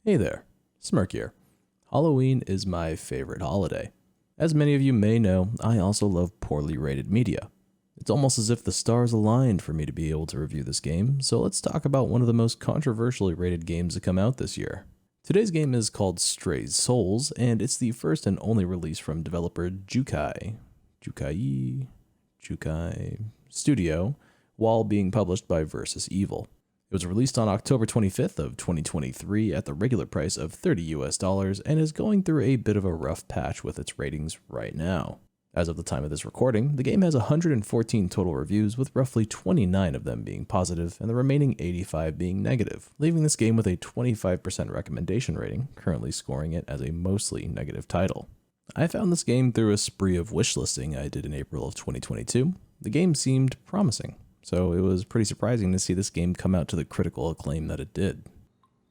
Hey there, Smirk here. Halloween is my favorite holiday. As many of you may know, I also love poorly rated media. It's almost as if the stars aligned for me to be able to review this game, so let's talk about one of the most controversially rated games to come out this year. Today's game is called Stray Souls, and it's the first and only release from developer Jukai Studio, while being published by Versus Evil. It was released on October 25th of 2023 at the regular price of $30 and is going through a bit of a rough patch with its ratings right now. As of the time of this recording, the game has 114 total reviews, with roughly 29 of them being positive and the remaining 85 being negative, leaving this game with a 25% recommendation rating, currently scoring it as a mostly negative title. I found this game through a spree of wishlisting I did in April of 2022. The game seemed promising, so it was pretty surprising to see this game come out to the critical acclaim that it did.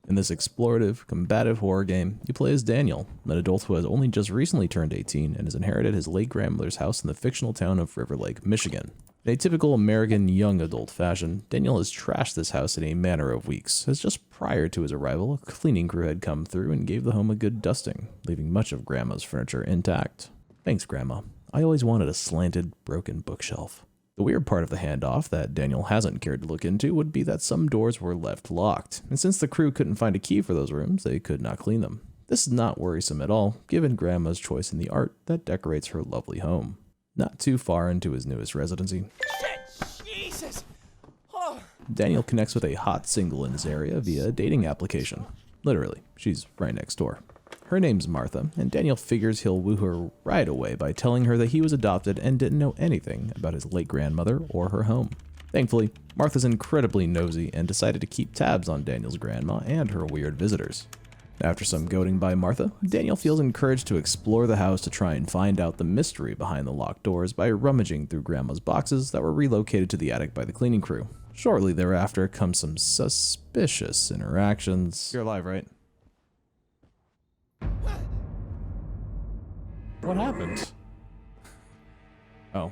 In this explorative, combative horror game, you play as Daniel, an adult who has only just recently turned 18 and has inherited his late grandmother's house in the fictional town of River Lake, Michigan. In a typical American young adult fashion, Daniel has trashed this house in a matter of weeks, as just prior to his arrival, a cleaning crew had come through and gave the home a good dusting, leaving much of Grandma's furniture intact. Thanks, Grandma. I always wanted a slanted, broken bookshelf. The weird part of the handoff that Daniel hasn't cared to look into would be that some doors were left locked, and since the crew couldn't find a key for those rooms, they could not clean them. This is not worrisome at all, given Grandma's choice in the art that decorates her lovely home. Not too far into his newest residency, Jesus! Oh. Daniel connects with a hot single in his area via a dating application. Literally, she's right next door. Her name's Martha, and Daniel figures he'll woo her right away by telling her that he was adopted and didn't know anything about his late grandmother or her home. Thankfully, Martha's incredibly nosy and decided to keep tabs on Daniel's grandma and her weird visitors. After some goading by Martha, Daniel feels encouraged to explore the house to try and find out the mystery behind the locked doors by rummaging through Grandma's boxes that were relocated to the attic by the cleaning crew. Shortly thereafter comes some suspicious interactions. You're alive, right? What happened? Oh.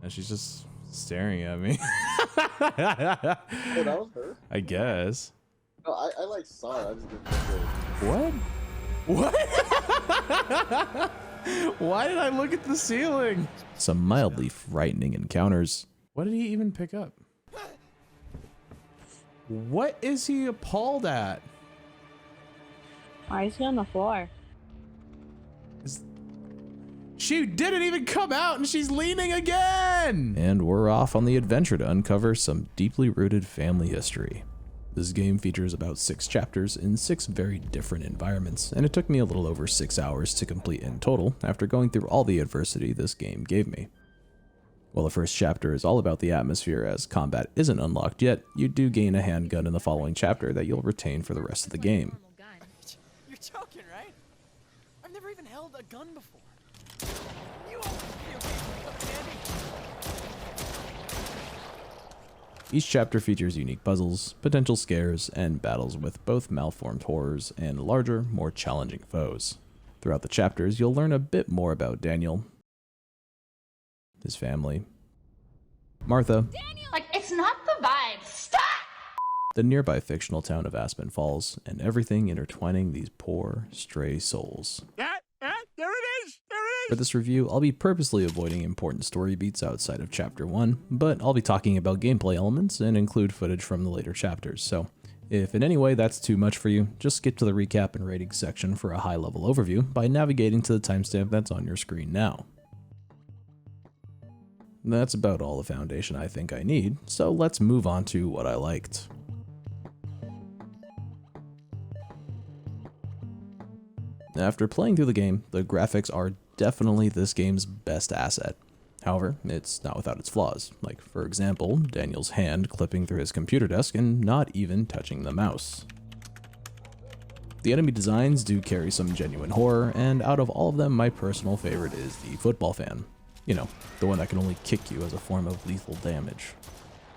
And she's just staring at me. Oh, that was her? I guess. No, I like saw it. I just didn't think it. What? What? Why did I look at the ceiling? Some mildly frightening encounters. What did he even pick up? What is he appalled at? Why is he on the floor? She didn't even come out and she's leaning again! And we're off on the adventure to uncover some deeply rooted family history. This game features about 6 chapters in 6 very different environments, and it took me a little over 6 hours to complete in total after going through all the adversity this game gave me. While the first chapter is all about the atmosphere as combat isn't unlocked yet, you do gain a handgun in the following chapter that you'll retain for the rest of the game. You're joking, right? I've never even held a gun before. You always feel handy. Each chapter features unique puzzles, potential scares, and battles with both malformed horrors and larger, more challenging foes. Throughout the chapters, you'll learn a bit more about Daniel, his family, Martha, Like, it's not the vibe. Stop! the nearby fictional town of Aspen Falls, and everything intertwining these poor, stray souls. There it is! There it For this review, I'll be purposely avoiding important story beats outside of Chapter 1, but I'll be talking about gameplay elements and include footage from the later chapters, so if in any way that's too much for you, just skip to the recap and rating section for a high-level overview by navigating to the timestamp that's on your screen now. That's about all the foundation I think I need, so let's move on to what I liked. After playing through the game, the graphics are definitely this game's best asset. However, it's not without its flaws, like for example, Daniel's hand clipping through his computer desk and not even touching the mouse. The enemy designs do carry some genuine horror, and out of all of them, my personal favorite is the football fan. You know, the one that can only kick you as a form of lethal damage.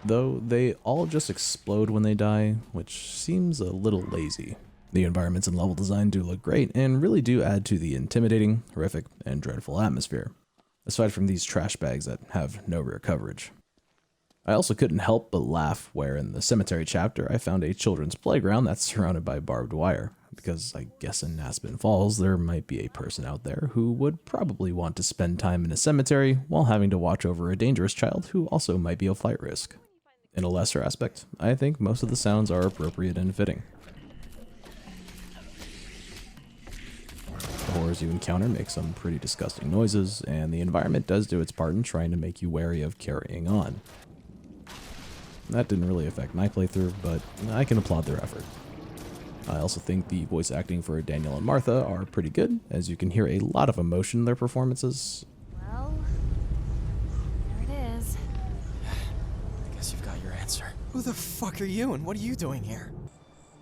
Though they all just explode when they die, which seems a little lazy. The environments and level design do look great and really do add to the intimidating, horrific, and dreadful atmosphere, aside from these trash bags that have no rear coverage. I also couldn't help but laugh where in the cemetery chapter I found a children's playground that's surrounded by barbed wire, because I guess in Aspen Falls there might be a person out there who would probably want to spend time in a cemetery while having to watch over a dangerous child who also might be a flight risk. In a lesser aspect, I think most of the sounds are appropriate and fitting. The horrors you encounter make some pretty disgusting noises, and the environment does do its part in trying to make you wary of carrying on. That didn't really affect my playthrough, but I can applaud their effort. I also think the voice acting for Daniel and Martha are pretty good, as you can hear a lot of emotion in their performances. Well, there it is. I guess you've got your answer. Who the fuck are you and what are you doing here?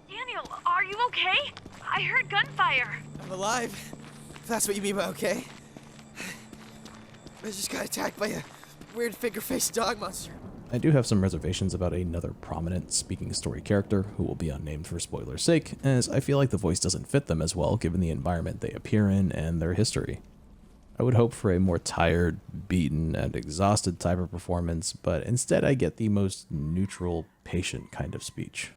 Daniel, are you okay? I heard gunfire. I'm alive. If that's what you mean by okay. I just got attacked by a weird finger-faced dog monster. I do have some reservations about another prominent speaking story character, who will be unnamed for spoiler's sake, as I feel like the voice doesn't fit them as well given the environment they appear in and their history. I would hope for a more tired, beaten, and exhausted type of performance, but instead I get the most neutral, patient kind of speech.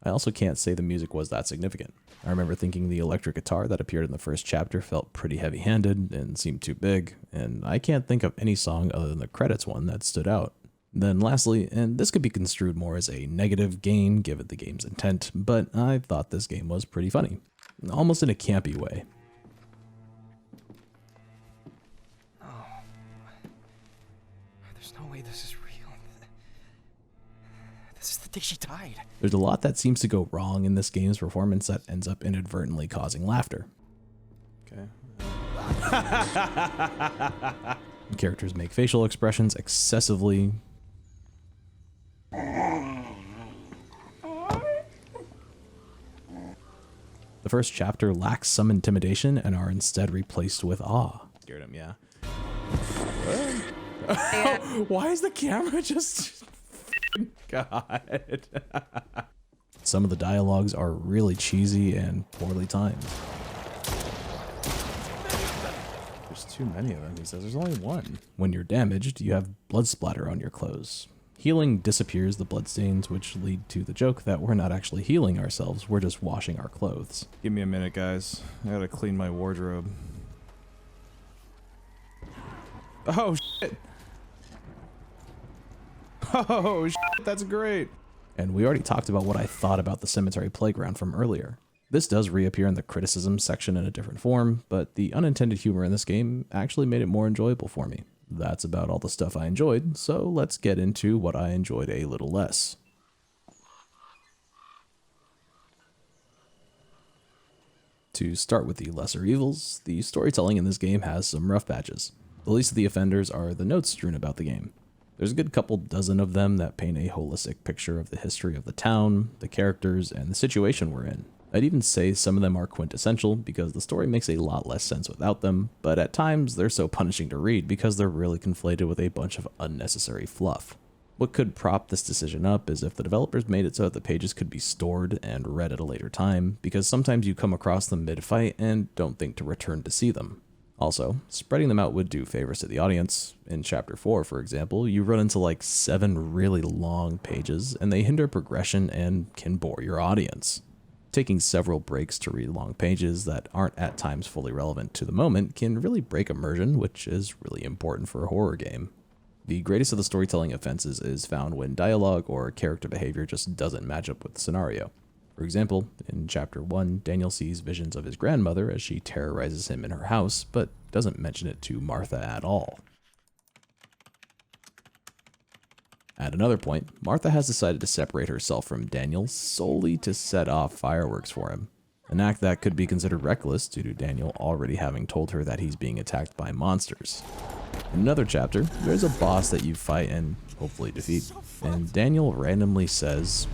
I also can't say the music was that significant. I remember thinking the electric guitar that appeared in the first chapter felt pretty heavy-handed and seemed too big, and I can't think of any song other than the credits one that stood out. Then lastly, and this could be construed more as a negative gain given the game's intent, but I thought this game was pretty funny, almost in a campy way. No. There's no way this is real. This is the day she died. There's a lot that seems to go wrong in this game's performance that ends up inadvertently causing laughter. Okay. Characters make facial expressions excessively. The first chapter lacks some intimidation and are instead replaced with awe. Scared him, yeah. Why is the camera just... God. Some of the dialogues are really cheesy and poorly timed. There's too many of them, he says. There's only one. When you're damaged, you have blood splatter on your clothes. Healing disappears the bloodstains, which lead to the joke that we're not actually healing ourselves, we're just washing our clothes. Give me a minute, guys. I gotta clean my wardrobe. Oh, shit! Oh, shit, that's great! And we already talked about what I thought about the cemetery playground from earlier. This does reappear in the criticism section in a different form, but the unintended humor in this game actually made it more enjoyable for me. That's about all the stuff I enjoyed, so let's get into what I enjoyed a little less. To start with the lesser evils, the storytelling in this game has some rough patches. The least of the offenders are the notes strewn about the game. There's a good couple dozen of them that paint a holistic picture of the history of the town, the characters, and the situation we're in. I'd even say some of them are quintessential because the story makes a lot less sense without them, but at times they're so punishing to read because they're really conflated with a bunch of unnecessary fluff. What could prop this decision up is if the developers made it so that the pages could be stored and read at a later time, because sometimes you come across them mid-fight and don't think to return to see them. Also, spreading them out would do favors to the audience. In Chapter 4, for example, you run into like 7 really long pages, and they hinder progression and can bore your audience. Taking several breaks to read long pages that aren't at times fully relevant to the moment can really break immersion, which is really important for a horror game. The greatest of the storytelling offenses is found when dialogue or character behavior just doesn't match up with the scenario. For example, in Chapter 1, Daniel sees visions of his grandmother as she terrorizes him in her house, but doesn't mention it to Martha at all. At another point, Martha has decided to separate herself from Daniel solely to set off fireworks for him, an act that could be considered reckless due to Daniel already having told her that he's being attacked by monsters. In another chapter, there's a boss that you fight and hopefully defeat, and Daniel randomly says,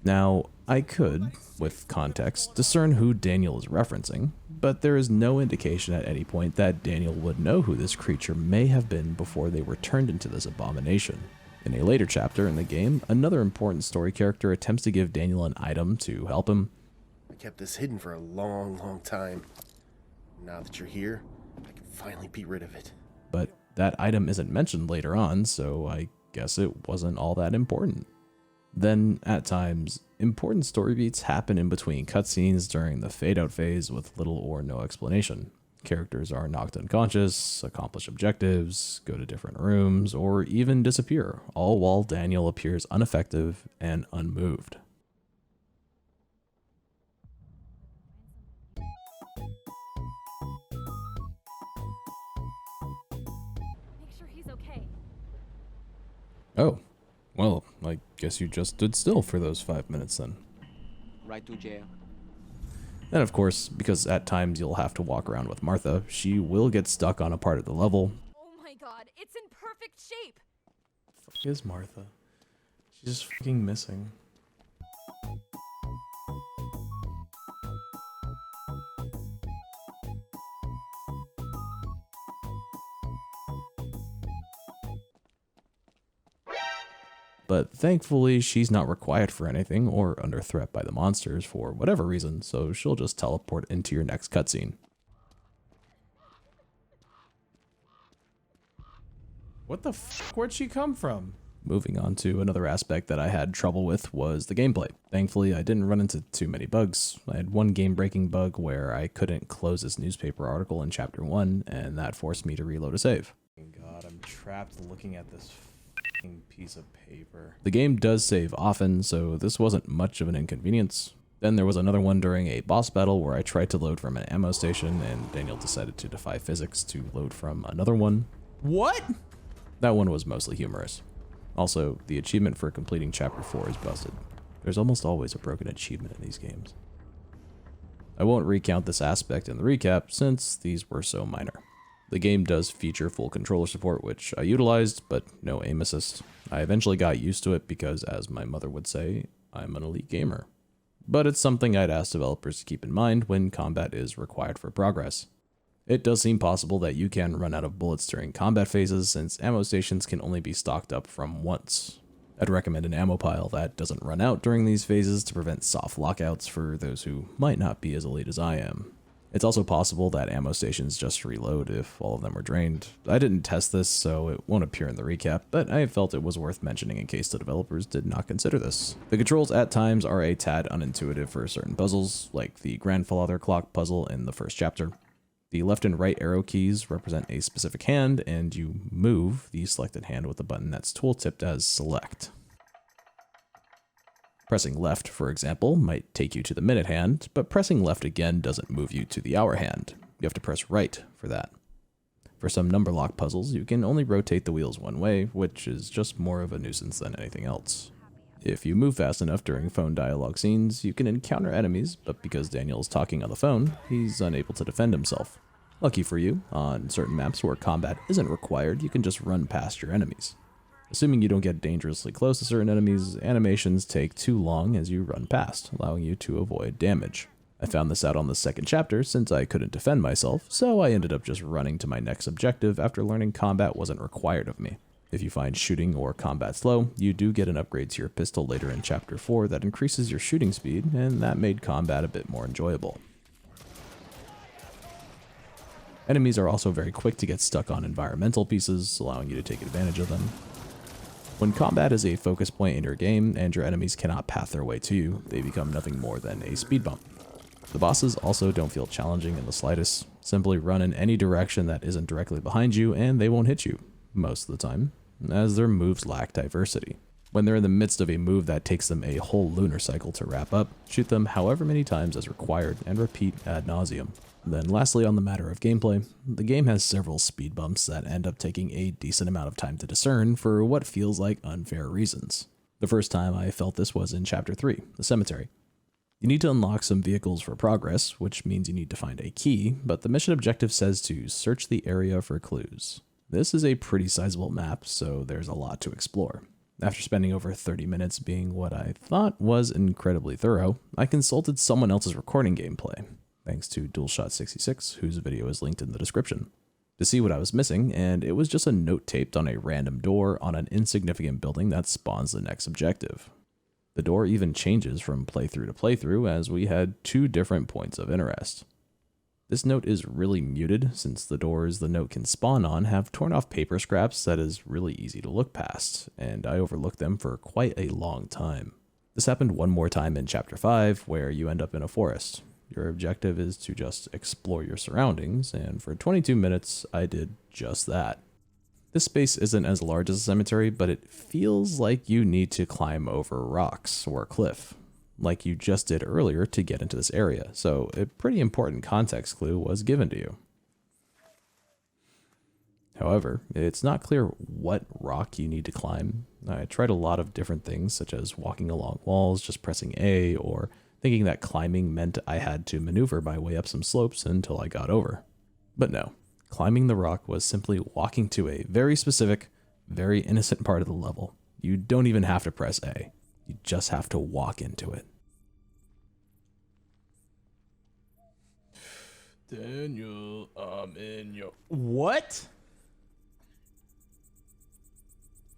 now, I could, with context, discern who Daniel is referencing, but there is no indication at any point that Daniel would know who this creature may have been before they were turned into this abomination. In a later chapter in the game, another important story character attempts to give Daniel an item to help him. I kept this hidden for a long, long time. Now that you're here, I can finally be rid of it. But That item isn't mentioned later on, so I guess it wasn't all that important. Then, at times, important story beats happen in between cutscenes during the fade-out phase with little or no explanation. Characters are knocked unconscious, accomplish objectives, go to different rooms, or even disappear, all while Daniel appears ineffective and unmoved. Make sure he's okay. Oh, well, I guess you just stood still for those 5 minutes then. Right to jail. And of course, because at times you'll have to walk around with Martha, she will get stuck on a part of the level. Oh my god, it's in perfect shape! Fuck is Martha? She's just fucking missing. But thankfully, she's not required for anything or under threat by the monsters for whatever reason, so she'll just teleport into your next cutscene. What the fuck? Where'd she come from? Moving on to another aspect that I had trouble with was the gameplay. Thankfully, I didn't run into too many bugs. I had one game-breaking bug where I couldn't close this newspaper article in Chapter 1, and that forced me to reload a save. God, I'm trapped looking at this piece of paper. The game does save often, so this wasn't much of an inconvenience. Then there was another one during a boss battle where I tried to load from an ammo station and Daniel decided to defy physics to load from another one. What? That one was mostly humorous. Also, the achievement for completing Chapter 4 is busted. There's almost always a broken achievement in these games. I won't recount this aspect in the recap since these were so minor. The game does feature full controller support, which I utilized, but no aim assist. I eventually got used to it because, as my mother would say, I'm an elite gamer. But it's something I'd ask developers to keep in mind when combat is required for progress. It does seem possible that you can run out of bullets during combat phases since ammo stations can only be stocked up from once. I'd recommend an ammo pile that doesn't run out during these phases to prevent soft lockouts for those who might not be as elite as I am. It's also possible that ammo stations just reload if all of them are drained. I didn't test this, so it won't appear in the recap, but I felt it was worth mentioning in case the developers did not consider this. The controls at times are a tad unintuitive for certain puzzles, like the grandfather clock puzzle in the first chapter. The left and right arrow keys represent a specific hand, and you move the selected hand with the button that's tool-tipped as select. Pressing left, for example, might take you to the minute hand, but pressing left again doesn't move you to the hour hand. You have to press right for that. For some number lock puzzles, you can only rotate the wheels one way, which is just more of a nuisance than anything else. If you move fast enough during phone dialogue scenes, you can encounter enemies, but because Daniel is talking on the phone, he's unable to defend himself. Lucky for you, on certain maps where combat isn't required, you can just run past your enemies. Assuming you don't get dangerously close to certain enemies, animations take too long as you run past, allowing you to avoid damage. I found this out on the second chapter since I couldn't defend myself, so I ended up just running to my next objective after learning combat wasn't required of me. If you find shooting or combat slow, you do get an upgrade to your pistol later in Chapter 4 that increases your shooting speed, and that made combat a bit more enjoyable. Enemies are also very quick to get stuck on environmental pieces, allowing you to take advantage of them. When combat is a focus point in your game and your enemies cannot path their way to you, they become nothing more than a speed bump. The bosses also don't feel challenging in the slightest. Simply run in any direction that isn't directly behind you and they won't hit you, most of the time, as their moves lack diversity. When they're in the midst of a move that takes them a whole lunar cycle to wrap up, shoot them however many times as required and repeat ad nauseum. Then lastly, on the matter of gameplay, the game has several speed bumps that end up taking a decent amount of time to discern for what feels like unfair reasons. The first time I felt this was in Chapter 3, the cemetery. You need to unlock some vehicles for progress, which means you need to find a key, but the mission objective says to search the area for clues. This is a pretty sizable map, so there's a lot to explore. After spending over 30 minutes being what I thought was incredibly thorough, I consulted someone else's recording gameplay, thanks to DualShot66, whose video is linked in the description, to see what I was missing, and it was just a note taped on a random door on an insignificant building that spawns the next objective. The door even changes from playthrough to playthrough as we had two different points of interest. This note is really muted since the doors the note can spawn on have torn off paper scraps that is really easy to look past, and I overlooked them for quite a long time. This happened one more time in Chapter 5, where you end up in a forest. Your objective is to just explore your surroundings, and for 22 minutes, I did just that. This space isn't as large as a cemetery, but it feels like you need to climb over rocks or a cliff, like you just did earlier to get into this area, so a pretty important context clue was given to you. However, it's not clear what rock you need to climb. I tried a lot of different things, such as walking along walls, just pressing A, or thinking that climbing meant I had to maneuver my way up some slopes until I got over. But no, climbing the rock was simply walking to a very specific, very innocent part of the level. You don't even have to press A. You just have to walk into it. Daniel, I'm in your... What?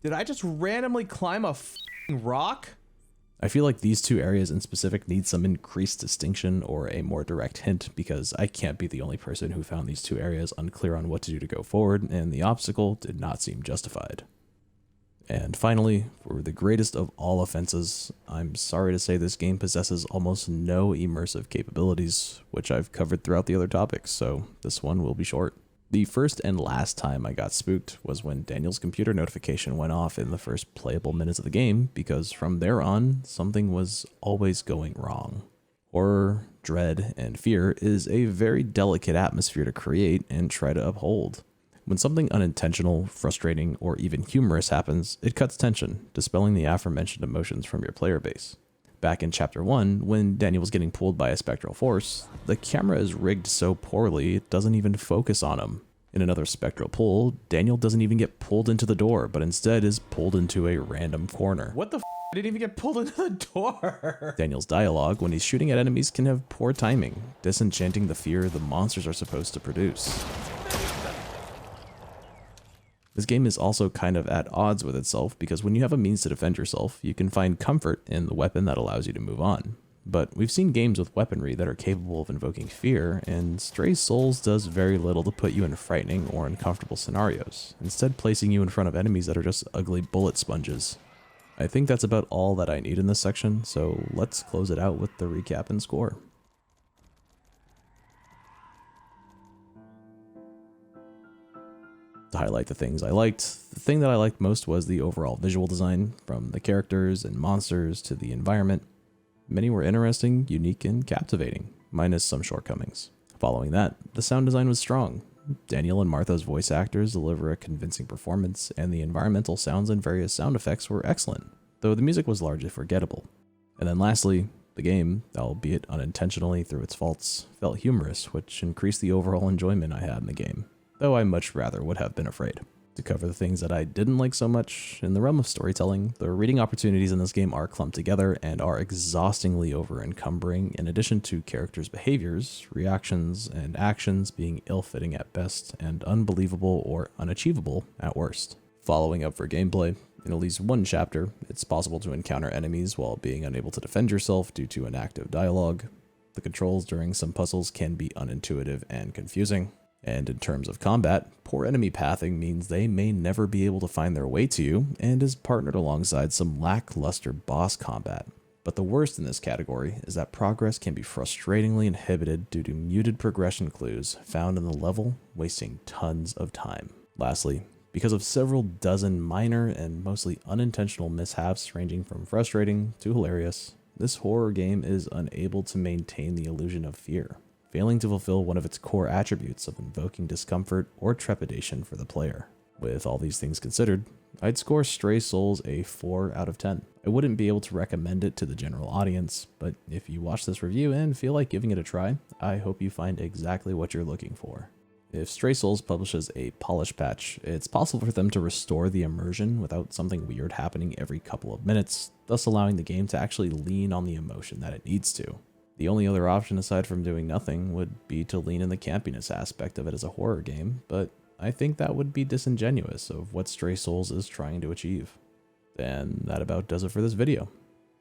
Did I just randomly climb a f***ing rock? I feel like these two areas in specific need some increased distinction or a more direct hint, because I can't be the only person who found these two areas unclear on what to do to go forward, and the obstacle did not seem justified. And finally, for the greatest of all offenses, I'm sorry to say this game possesses almost no immersive capabilities, which I've covered throughout the other topics, so this one will be short. The first and last time I got spooked was when Daniel's computer notification went off in the first playable minutes of the game, because from there on, something was always going wrong. Horror, dread, and fear is a very delicate atmosphere to create and try to uphold. When something unintentional, frustrating, or even humorous happens, it cuts tension, dispelling the aforementioned emotions from your player base. Back in Chapter 1, when Daniel was getting pulled by a spectral force, the camera is rigged so poorly it doesn't even focus on him. In another spectral pull, Daniel doesn't even get pulled into the door, but instead is pulled into a random corner. What the f***? I didn't even get pulled into the door! Daniel's dialogue when he's shooting at enemies can have poor timing, disenchanting the fear the monsters are supposed to produce. This game is also kind of at odds with itself, because when you have a means to defend yourself, you can find comfort in the weapon that allows you to move on. But we've seen games with weaponry that are capable of invoking fear, and Stray Souls does very little to put you in frightening or uncomfortable scenarios, instead placing you in front of enemies that are just ugly bullet sponges. I think that's about all that I need in this section, so let's close it out with the recap and score. To highlight the things I liked, the thing that I liked most was the overall visual design, from the characters and monsters to the environment. Many were interesting, unique, and captivating, minus some shortcomings. Following that, the sound design was strong. Daniel and Martha's voice actors deliver a convincing performance, and the environmental sounds and various sound effects were excellent, though the music was largely forgettable. And then lastly, the game, albeit unintentionally through its faults, felt humorous, which increased the overall enjoyment I had in the game, though I much rather would have been afraid. To cover the things that I didn't like so much, in the realm of storytelling, the reading opportunities in this game are clumped together and are exhaustingly over-encumbering, in addition to characters' behaviors, reactions, and actions being ill-fitting at best and unbelievable or unachievable at worst. Following up for gameplay, in at least one chapter, it's possible to encounter enemies while being unable to defend yourself due to inactive dialogue. The controls during some puzzles can be unintuitive and confusing. And in terms of combat, poor enemy pathing means they may never be able to find their way to you, and is partnered alongside some lackluster boss combat. But the worst in this category is that progress can be frustratingly inhibited due to muted progression clues found in the level, wasting tons of time. Lastly, because of several dozen minor and mostly unintentional mishaps ranging from frustrating to hilarious, this horror game is unable to maintain the illusion of fear, failing to fulfill one of its core attributes of invoking discomfort or trepidation for the player. With all these things considered, I'd score Stray Souls a 4 out of 10. I wouldn't be able to recommend it to the general audience, but if you watch this review and feel like giving it a try, I hope you find exactly what you're looking for. If Stray Souls publishes a polish patch, it's possible for them to restore the immersion without something weird happening every couple of minutes, thus allowing the game to actually lean on the emotion that it needs to. The only other option aside from doing nothing would be to lean in the campiness aspect of it as a horror game, but I think that would be disingenuous of what Stray Souls is trying to achieve. And that about does it for this video.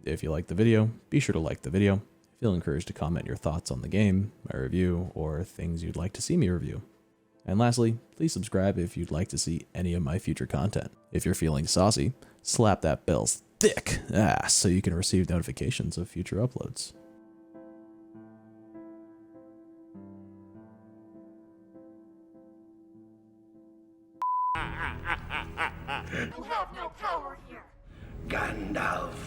If you liked the video, be sure to like the video, Feel encouraged to comment your thoughts on the game, my review, or things you'd like to see me review. And lastly, please subscribe if you'd like to see any of my future content. If you're feeling saucy, slap that bell's thick ass so you can receive notifications of future uploads. You have no power here. Gandalf.